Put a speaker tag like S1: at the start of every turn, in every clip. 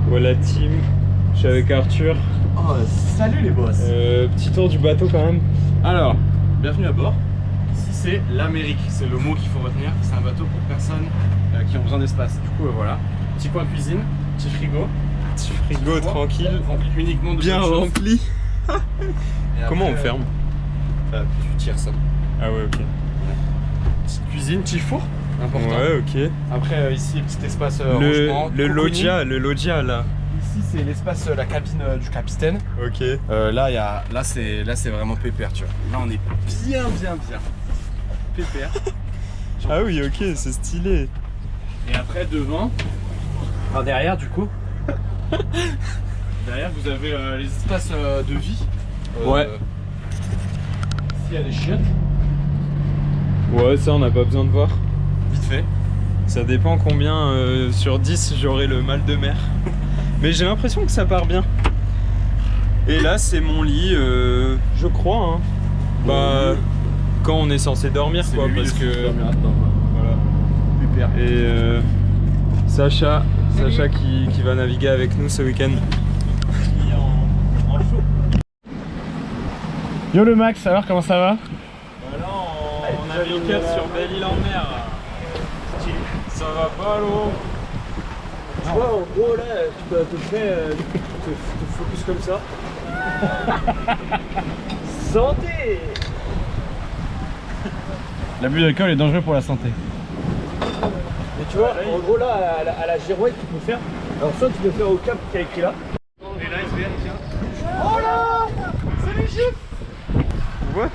S1: Voilà Tim, je suis avec Arthur.
S2: Oh, salut les boss.
S1: Petit tour du bateau quand même.
S2: Alors, bienvenue à bord. Ici c'est l'Amérique, c'est le mot qu'il faut retenir. C'est un bateau pour personnes qui ont besoin d'espace. Du coup voilà, petit coin cuisine, petit frigo.
S1: Petit frigo tranquille.
S2: Rempli uniquement de
S1: bien rempli. Comment on ferme?
S2: Tu tires ça.
S1: Ah ouais, ok.
S2: Petite cuisine, petit four. Important.
S1: Ouais, ok.
S2: Après ici petit espace
S1: le loggia là.
S2: Ici c'est l'espace, la cabine du capitaine.
S1: Ok.
S2: Là c'est vraiment pépère, tu vois. Là on est bien pépère.
S1: Ah oui, ok, c'est stylé.
S2: Et après devant, enfin derrière du coup, derrière vous avez les espaces de vie.
S1: Ouais.
S2: Ici il y a des chiottes.
S1: Ouais, ça on n'a pas besoin de voir.
S2: Vite fait.
S1: Ça dépend combien sur 10 j'aurai le mal de mer. Mais j'ai l'impression que ça part bien. Et là c'est mon lit, je crois. Hein. Bah, quand on est censé dormir quoi, parce que
S2: voilà. Super.
S1: Et Sacha qui va naviguer avec nous ce week-end.
S2: Yo le Max, alors comment ça va?
S1: Bah là on navigue sur Belle-Île-en-Mer. Ça va pas l'eau.
S3: Tu vois, en gros, là, tu peux à peu près te focus comme ça. Santé!
S2: L'abus d'alcool est dangereux pour la santé.
S3: Et tu vois, en gros, là, à la girouette, tu peux faire. Alors, soit tu peux faire au cap qui a écrit là.
S2: Et là, SVR, tiens.
S3: Oh là! C'est les chiffres!
S1: What?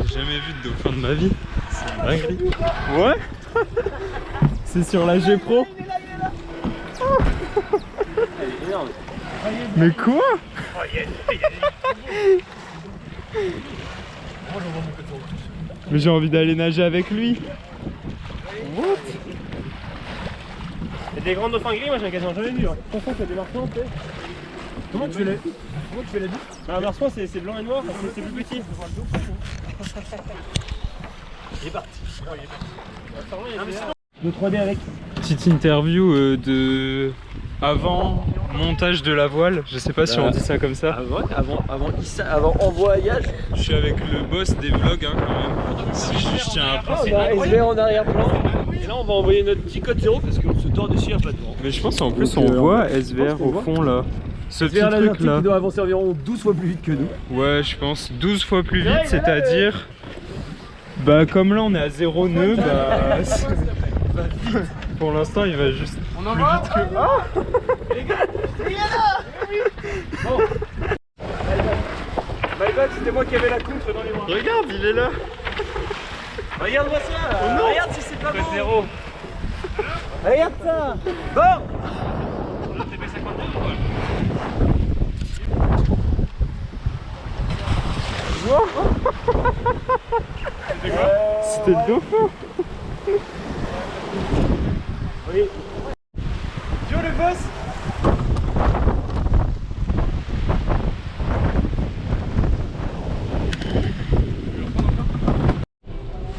S1: J'ai jamais vu de dauphin de ma vie. C'est une dinguerie. Ouais? C'est sur la G Pro. Mais quoi? Mais j'ai envie d'aller nager avec lui. What?
S3: Il y a des grands dauphins gris, moi j'en ai quasiment jamais vu. Attention, tu as des marquants, tu sais. Comment tu fais la vie? Bah, un marsouin c'est blanc et noir, parce que c'est plus petit. Il est parti. Le 3D avec.
S1: Petite interview de avant montage de la voile. Je sais pas si on dit ça comme ça.
S3: Avant en voyage.
S1: Je suis avec le boss des vlogs hein, quand même. Si je tiens à préciser.
S3: On a SVR en arrière-plan. Et là on va envoyer notre petit code 0 parce qu'on se tord dessus, il n'y a pas de vent.
S1: Mais je pense en plus on voit SVR au fond là. Ce petit truc là.
S3: Qui doit avancer environ 12 fois plus vite que nous.
S1: Ouais, je pense 12 fois plus vite, c'est-à-dire. Bah, comme là on est à 0 nœud, bah. Pour l'instant, il va juste
S2: On en
S1: plus
S2: va
S1: vite que. Ah
S3: Les gars, bon. My bad, c'était moi qui avais la contre dans les bras.
S1: Regarde, il est là.
S3: Regarde-moi ça.
S1: Oh non.
S3: Regarde si c'est pas bon.
S2: 0.
S3: Regarde ça. Bon.
S1: C'était le dauphin.
S3: Oui. Yo le boss.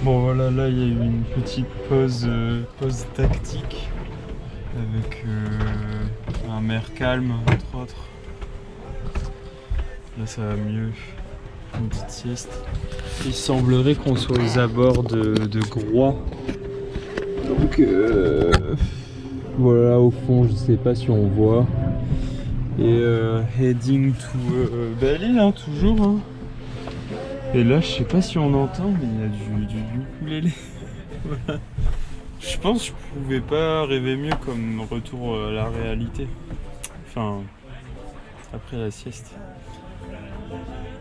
S1: Bon voilà, là il y a eu une petite pause tactique avec un mer calme entre autres. Là ça va mieux, une petite sieste. Il semblerait qu'on soit aux abords de Groix. Donc voilà au fond, je sais pas si on voit. Et heading to Belle-Île hein, toujours hein. Et là, je sais pas si on entend, mais il y a du ukulélé. Voilà. Je pense que je pouvais pas rêver mieux comme retour à la réalité. Enfin, après la sieste.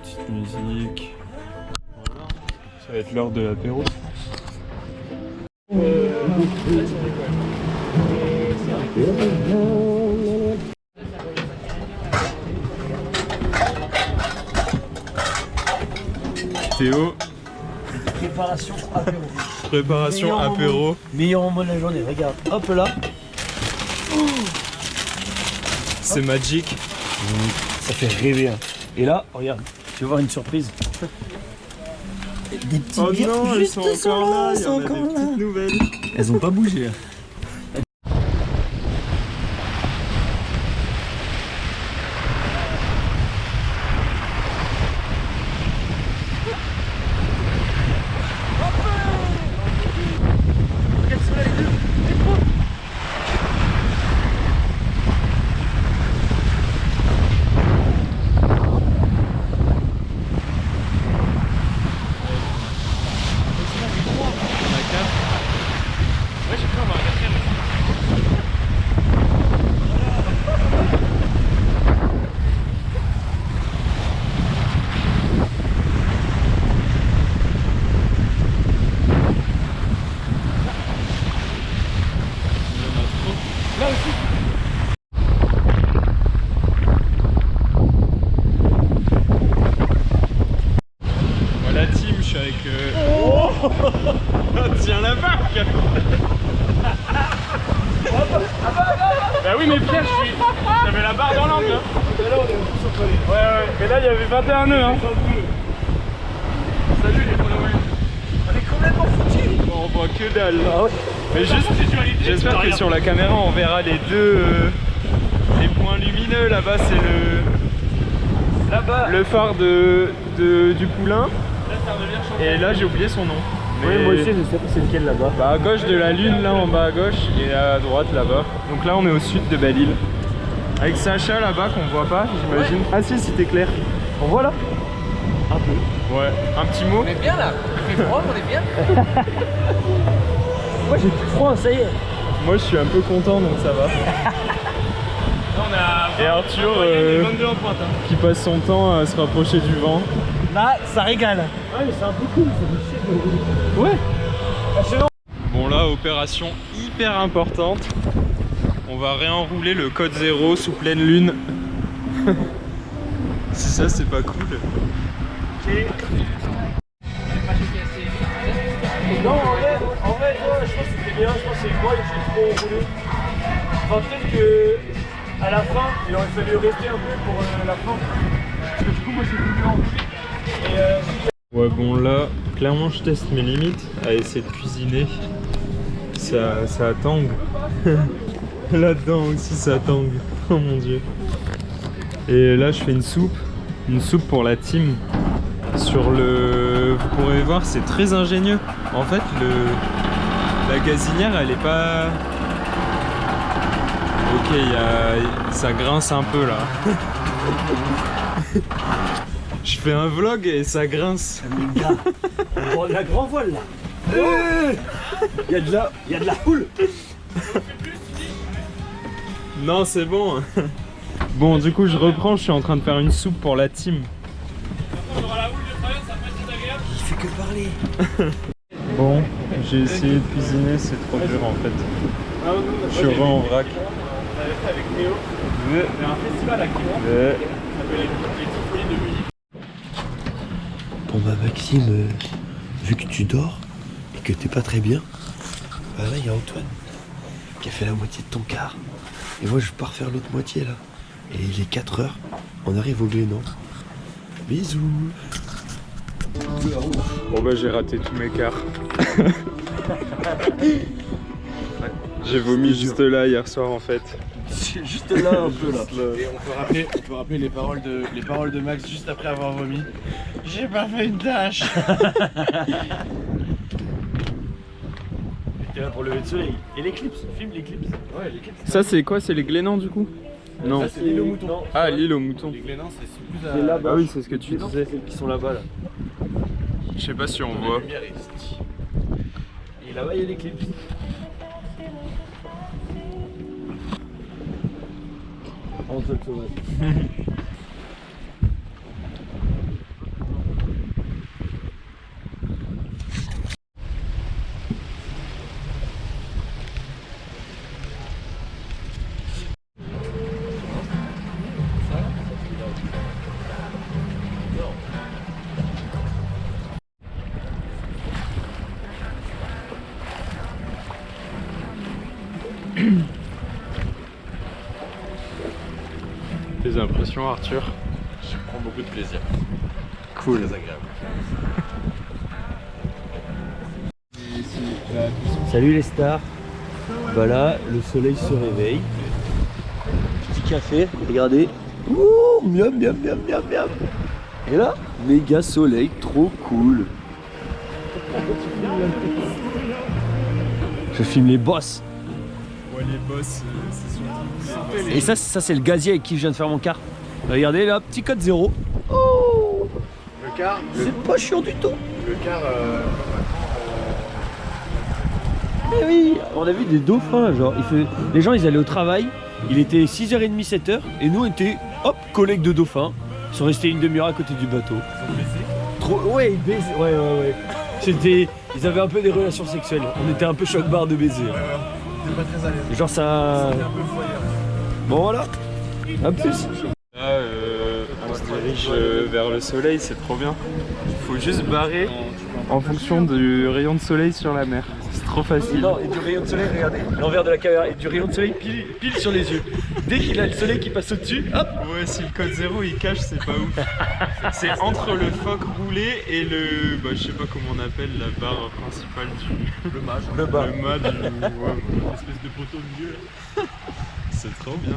S1: Petite musique. Voilà. Ça va être l'heure de l'apéro. Théo.
S3: Préparation apéro.
S1: Préparation apéro.
S3: Meilleur moment de la journée, regarde. Hop là.
S1: C'est magique.
S3: Ça fait rêver. Hein. Et là, regarde, tu vas voir une surprise. Des petites bières juste
S1: elles sont encore là,
S3: elles sont encore là.
S1: petites nouvelles.
S3: Elles ont pas bougé.
S2: dans l'angle. Ouais, mais là il y avait 21 nœuds. Hein. Salut les followers.
S3: On est complètement foutus.
S1: On voit que dalle.
S3: Ah ouais.
S1: Mais juste, j'espère que sur la caméra on verra les deux les points lumineux. Là-bas c'est le phare du Poulain. Et là j'ai oublié son nom.
S3: Oui, moi aussi je sais pas c'est lequel là-bas.
S1: Bah à gauche de la lune, là en bas à gauche, et à droite là-bas. Donc là on est au sud de Belle-Île. Avec Sacha là-bas qu'on voit pas, j'imagine. Ah si, c'était clair.
S3: On voit là. Un peu.
S1: Ouais, un petit mot.
S4: On est bien là, il fait froid, on est bien.
S3: Moi j'ai plus froid, ça y est.
S1: Moi je suis un peu content donc ça va. Et Arthur qui passe son temps à se rapprocher du vent.
S3: Là, ça régale. Ouais, mais c'est un peu cool, ça me chie de... Ouais.
S1: Bon là, opération hyper importante. On va réenrouler le code 0 sous pleine lune. Si ça c'est pas cool.
S3: Non, en vrai, ouais, je pense que c'était bien, je pense que c'est moi que j'ai trop roulé. Enfin, peut-être que à la fin, il aurait fallu rester un peu pour la fin. Parce que du coup, moi j'ai voulu enrouler.
S1: Ouais bon là, clairement je teste mes limites à essayer de cuisiner. Ça tangue. Là-dedans aussi ça tangue. Oh mon dieu. Et là je fais une soupe pour la team. Sur le... Vous pourrez voir c'est très ingénieux. En fait la gazinière elle est pas... Ok, ça grince un peu là. Je fais un vlog et ça grince.
S3: Mais gars, on voit la grand voile là. Il y a de la houle.
S1: Non, c'est bon. Bon, du coup, je reprends. Je suis en train de faire une soupe pour la team.
S3: Il fait que parler.
S1: Bon, j'ai essayé de cuisiner, c'est trop dur en fait. Je suis re en vrac.
S2: Avec Néo, il y a un festival à Clermont.
S5: Bon bah Maxime, vu que tu dors et que t'es pas très bien, bah là il y a Antoine qui a fait la moitié de ton quart. Et moi je pars faire l'autre moitié là. Et il est 4h, on arrive au Glénan. Bisous.
S1: Bon bah j'ai raté tous mes quarts. J'ai vomi juste là hier soir en fait.
S3: C'est juste là un peu là.
S2: Et on peut rappeler les paroles de Max juste après avoir vomi. J'ai pas fait une tâche.
S3: T'es là pour lever le soleil. Et l'éclipse, filme l'éclipse. Ouais, l'éclipse.
S1: Ça c'est quoi? C'est les Glénans du coup? Non.
S2: Ça c'est l'île aux moutons.
S1: Ah, l'île aux moutons.
S2: Les Glénans c'est plus à...
S3: C'est là-bas.
S1: Ah oui, c'est ce que tu disais.
S3: Celles qui sont là-bas là.
S1: Je sais pas si on
S2: La
S1: voit.
S2: lumière est ici.
S3: Et là-bas il y a l'éclipse. Antoine Sauvage.
S1: Tes impressions, Arthur?
S2: Je prends beaucoup de plaisir.
S1: Cool.
S2: Très agréable.
S3: Salut les stars. Bah là, le soleil se réveille. Petit café, regardez. Ouh, miam miam miam miam miam. Et là, méga soleil, trop cool. Je filme les boss.
S1: Ouais, les boss, c'est surtout...
S3: Et ça c'est le gazier avec qui je viens de faire mon quart. Regardez là, petit code 0. Oh,
S2: Le quart,
S3: c'est pas chiant du tout.
S2: le quart
S3: Eh oui, on a vu des dauphins, genre, les gens ils allaient au travail, il était 6h30, 7h, et nous on était, hop, collègues de dauphins, ils sont restés une demi-heure à côté du bateau. Trop, ouais, ils baisaient, ouais. Ils avaient un peu des relations sexuelles, on était un peu choc-barre de baiser.
S2: t'es pas très à l'aise.
S3: Genre ça...
S2: C'était un peu foyer.
S3: Bon voilà, à plus.
S1: Là, on se dirige vers le soleil, c'est trop bien. Faut juste barrer en fonction du rayon de soleil sur la mer. C'est trop facile.
S3: Non, et du rayon de soleil, regardez, l'envers de la caméra, et du rayon de soleil pile sur les yeux. Dès qu'il a le soleil qui passe au-dessus, hop.
S1: Ouais, si le code 0 il cache, c'est pas ouf. C'est entre le phoque roulé et le. Bah, je sais pas comment on appelle la barre principale du.
S2: Le mât, genre.
S3: Le bas.
S1: Le mât du. Ouais, voilà.
S2: Une espèce de poteau au milieu.
S1: C'est trop bien.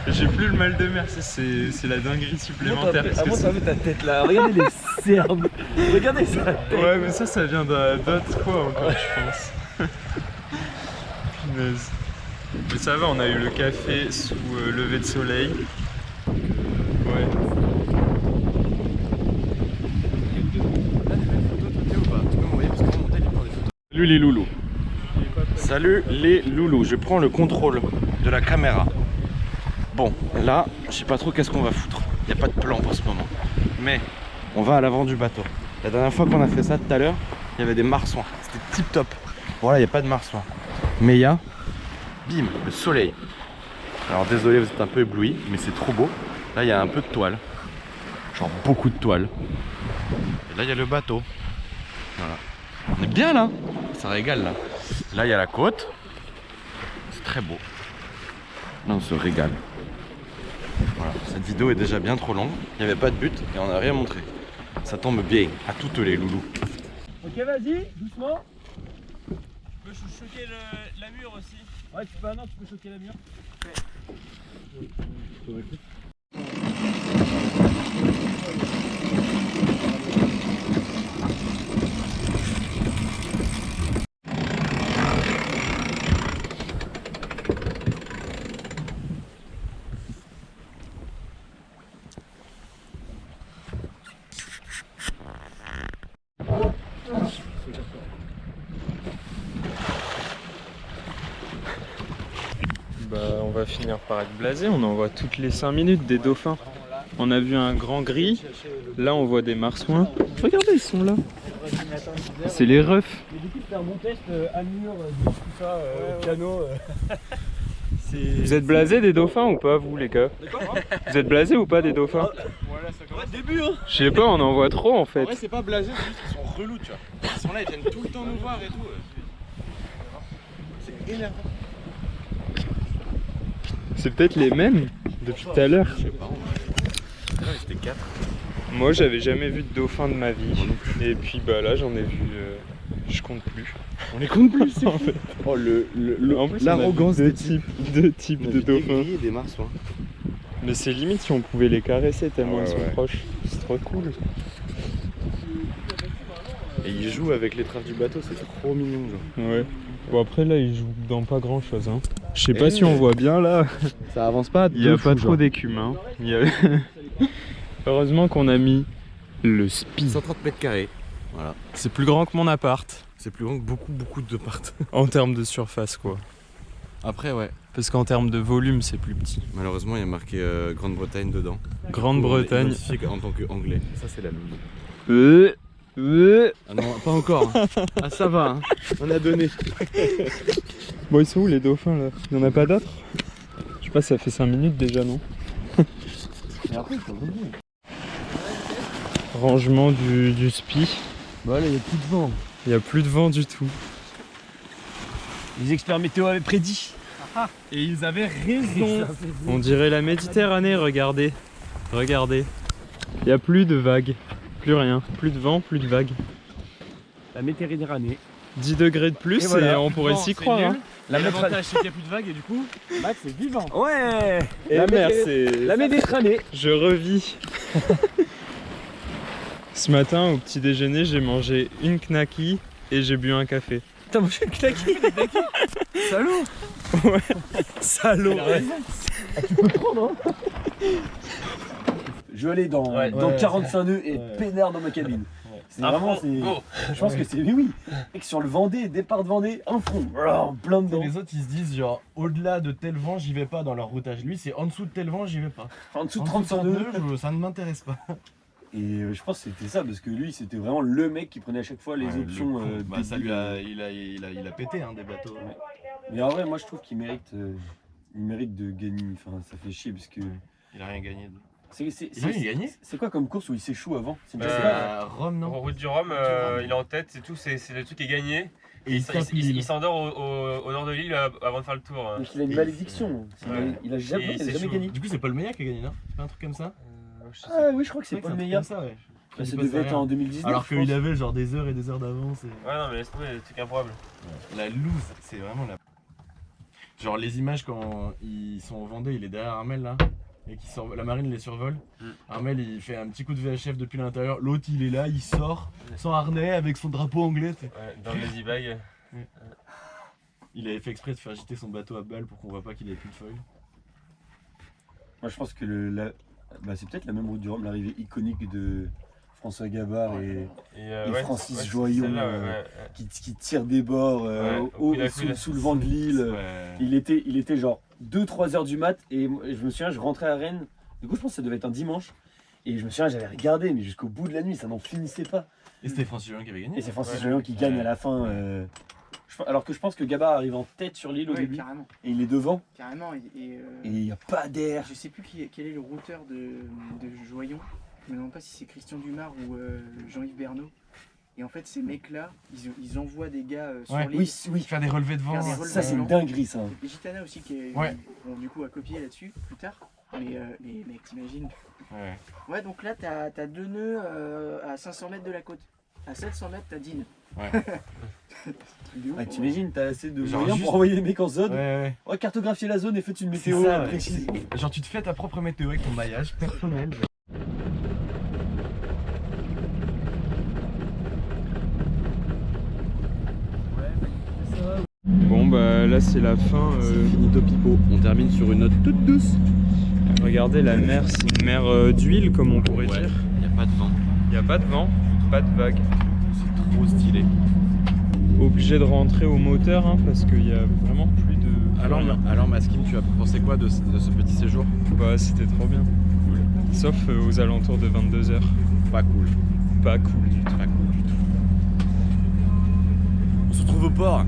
S1: J'ai plus le mal de mer, c'est la dinguerie supplémentaire. parce que
S3: Avant,
S1: c'est-
S3: t'as vu ta tête là, regardez les cernes. Regardez ça.
S1: Ouais, mais ça vient d'autres fois encore, je pense. Punaise. Mais ça va, on a eu le café sous lever de soleil. Ouais.
S2: Salut les loulous. Salut les loulous, je prends le contrôle de la caméra. Bon, là, je sais pas trop qu'est-ce qu'on va foutre. Il n'y a pas de plan pour ce moment. Mais on va à l'avant du bateau. La dernière fois qu'on a fait ça tout à l'heure, il y avait des marsouins. C'était tip top. Voilà, il n'y a pas de marsouins. Mais il y a, bim, le soleil. Alors désolé, vous êtes un peu éblouis, mais c'est trop beau. Là, il y a un peu de toile. Genre beaucoup de toile. Et là, il y a le bateau. Voilà. On est bien là. Ça régale là. Là, il y a la côte. C'est très beau. Là, on se régale. Voilà, cette vidéo est déjà bien trop longue. Il n'y avait pas de but et on n'a rien montré. Ça tombe bien à toutes les loulous.
S3: Ok, vas-y, doucement. Tu peux choquer la mur aussi. Ouais, tu peux, non, tu peux choquer la mur.
S1: Bah, on va finir par être blasé, on en voit toutes les 5 minutes des dauphins. On a vu un grand gris, là on voit des marsouins. Regardez, ils sont là. C'est les refs.
S3: Mais du coup, c'était un bon test à mur, tout ça, au piano.
S1: Vous êtes blasés des dauphins ou pas, vous les gars? Vous êtes blasés ou pas des dauphins?
S3: Ouais, début, hein.
S1: Je sais pas, on en voit trop en fait.
S2: En vrai, c'est pas blasé, c'est juste qu'ils sont relous, tu vois. Ils sont là, ils viennent tout le temps nous voir et tout. C'est énervant.
S1: C'est peut-être les mêmes depuis tout à l'heure.
S2: Je sais pas, en vrai. Là, c'était 4.
S1: Moi j'avais jamais vu de dauphin de ma vie. Et puis bah là j'en ai vu, je compte plus.
S2: On les compte plus, c'est
S1: En fait.
S2: Oh,
S1: En plus,
S2: l'arrogance
S1: deux
S2: des types.
S1: deux types de dauphins.
S2: Et des marsouins.
S1: Mais c'est limite si on pouvait les caresser tellement
S2: Ouais,
S1: ils sont
S2: ouais.
S1: proches. C'est trop cool.
S2: Et ils jouent avec les traves du bateau, c'est trop mignon, genre.
S1: Ouais. Bon après là ils jouent dans pas grand chose hein. Je sais pas
S2: Eh.
S1: si on voit bien là.
S2: Ça avance pas.
S1: Il y a pas trop d'écume hein. Il y a... Heureusement qu'on a mis le spi.
S2: 130 mètres carrés. Voilà.
S1: C'est plus grand que mon appart.
S2: C'est plus grand que beaucoup de parts.
S1: En termes de surface quoi.
S2: Après, ouais.
S1: Parce qu'en termes de volume c'est plus petit.
S2: Malheureusement, il y a marqué Grande-Bretagne dedans.
S1: Grande-Bretagne.
S2: Identifié en tant qu'anglais. Ça, c'est la loulou. Ah non, pas encore. Hein. Ah, ça va. Hein. On a donné.
S1: Bon ils sont où les dauphins là? Il y en a pas d'autres? Je sais pas, ça fait 5 minutes déjà non? Rangement du spi.
S3: Bah là, il n'y a plus de vent.
S1: Il n'y a plus de vent du tout.
S3: Les experts météo avaient prédit.
S1: Et ils avaient raison. On dirait la Méditerranée, regardez. Regardez. Il n'y a plus de vagues. Plus rien. Plus de vent, plus de vagues.
S3: La Méditerranée.
S1: 10 degrés de plus et,
S3: voilà.
S1: on pourrait s'y croire. Hein.
S2: L'avantage, c'est qu'il n'y a plus de vagues et du coup,
S3: Max, c'est vivant. Ouais.
S1: Et
S3: La
S1: mer,
S3: Méditerranée.
S1: c'est...
S3: La Méditerranée.
S1: Je revis. Ce matin, au petit déjeuner, j'ai mangé une knacky et j'ai bu un café.
S3: T'as mangé le claqué. Salaud.
S1: Ouais. Salaud.
S3: Tu peux prendre, hein. Je vais aller dans 45 nœuds et peinard dans ma cabine. C'est vraiment, je pense que c'est, mais oui, mec, sur le Vendée, départ de Vendée, un front, plein dedans.
S6: Les autres ils se disent genre au-delà de tel vent j'y vais pas dans leur routage. Lui c'est en dessous de tel vent j'y vais pas.
S3: En dessous de
S6: En
S3: 35 nœuds.
S6: ça ne m'intéresse pas.
S3: Et je pense que c'était ça, parce que lui, c'était vraiment le mec qui prenait à chaque fois les options.
S6: Bah ça lui a, il a pété hein, des bateaux.
S3: Mais en vrai, moi je trouve qu'il mérite, de gagner. Enfin, ça fait chier parce que
S6: Il a rien gagné. Il a gagné.
S3: C'est quoi comme course où il s'échoue avant? C'est une
S6: Rome, non?
S1: En route du Rhum, il est en tête, c'est tout, c'est le truc qui est gagné.
S6: Et
S1: Il s'endort au nord de l'île avant de faire le tour.
S3: Donc il a une malédiction. Il a jamais gagné.
S6: Du coup, c'est Paul Meillat qui a gagné, non? C'est pas un truc comme ça?
S3: Ah oui, je crois que c'est
S6: Ouais,
S3: pas le
S6: un truc
S3: meilleur.
S6: comme ça, ouais.
S3: Bah, ça devait être en 2019.
S6: Alors
S3: je pense.
S6: qu'il avait genre des heures et des heures d'avance.
S1: Ouais, non, mais laisse tomber, des trucs improbables.
S6: La loose, c'est vraiment la. Genre les images quand ils sont au Vendée, il est derrière Armel là, et la marine les survole. Armel il fait un petit coup de VHF depuis l'intérieur, l'autre il est là, il sort sans harnais avec son drapeau anglais.
S1: Ouais, dans les e-bags.
S6: Il avait fait exprès de faire agiter son bateau à balle pour qu'on voit pas qu'il avait plus de foil.
S3: Moi je pense que c'est peut-être la même route du Rhum, l'arrivée iconique de François Gabard et Francis Joyon qui tire des bords sous le vent de l'île.
S6: Ouais.
S3: Il était genre 2-3 heures du mat et je me souviens, je rentrais à Rennes. Du coup, je pense que ça devait être un dimanche. Et je me souviens, j'avais regardé, mais jusqu'au bout de la nuit, ça n'en finissait pas.
S6: Et c'était Francis Joyon qui avait gagné.
S3: Et c'est Francis Joyon qui gagne à la fin. Alors que je pense que Gabard arrive en tête sur l'île au début.
S4: Carrément.
S3: Et il est devant.
S4: Carrément.
S3: Et il n'y a pas d'air.
S4: Je sais plus quel est le routeur de Joyon. Je me demande pas si c'est Christian Dumas ou Jean-Yves Bernot. Et en fait, ces mecs-là, ils envoient des gars sur l'île.
S3: Oui.
S6: Faire des relevés de vent.
S4: Faire des relevés
S3: Ça, c'est une dinguerie, ça.
S4: Et Gitana aussi qui est, du coup, a copié là-dessus plus tard. Mais mec, t'imagines. Ouais, donc là, t'as 2 nœuds à 500 mètres de la côte. À 700 mètres, t'as Dean.
S3: Ouais, t'imagines, t'as assez de
S6: Genre
S3: moyens
S6: juste-
S3: pour envoyer les mecs en zone.
S6: Ouais.
S3: Cartographier la zone et faites une
S6: C'est
S3: météo
S6: ça, ouais.
S3: précise.
S6: Genre tu te fais ta propre météo avec ton maillage personnel.
S1: Bon, bah là, c'est la fin.
S2: Finito pipo. On termine sur une note toute douce.
S1: Regardez, la mer, c'est une mer d'huile, comme on pourrait dire.
S2: Il n'y a pas de vent.
S1: Il n'y a pas de vent, pas de vagues.
S2: C'est trop stylé.
S1: Obligé de rentrer au moteur parce qu'il y a vraiment plus de.
S2: Alors Maskim, tu as pensé quoi de ce petit séjour?
S1: Bah, c'était trop bien. Sauf aux alentours de 22 h.
S2: Pas cool.
S1: Pas cool du tout.
S2: Pas cool du tout. On se retrouve au port.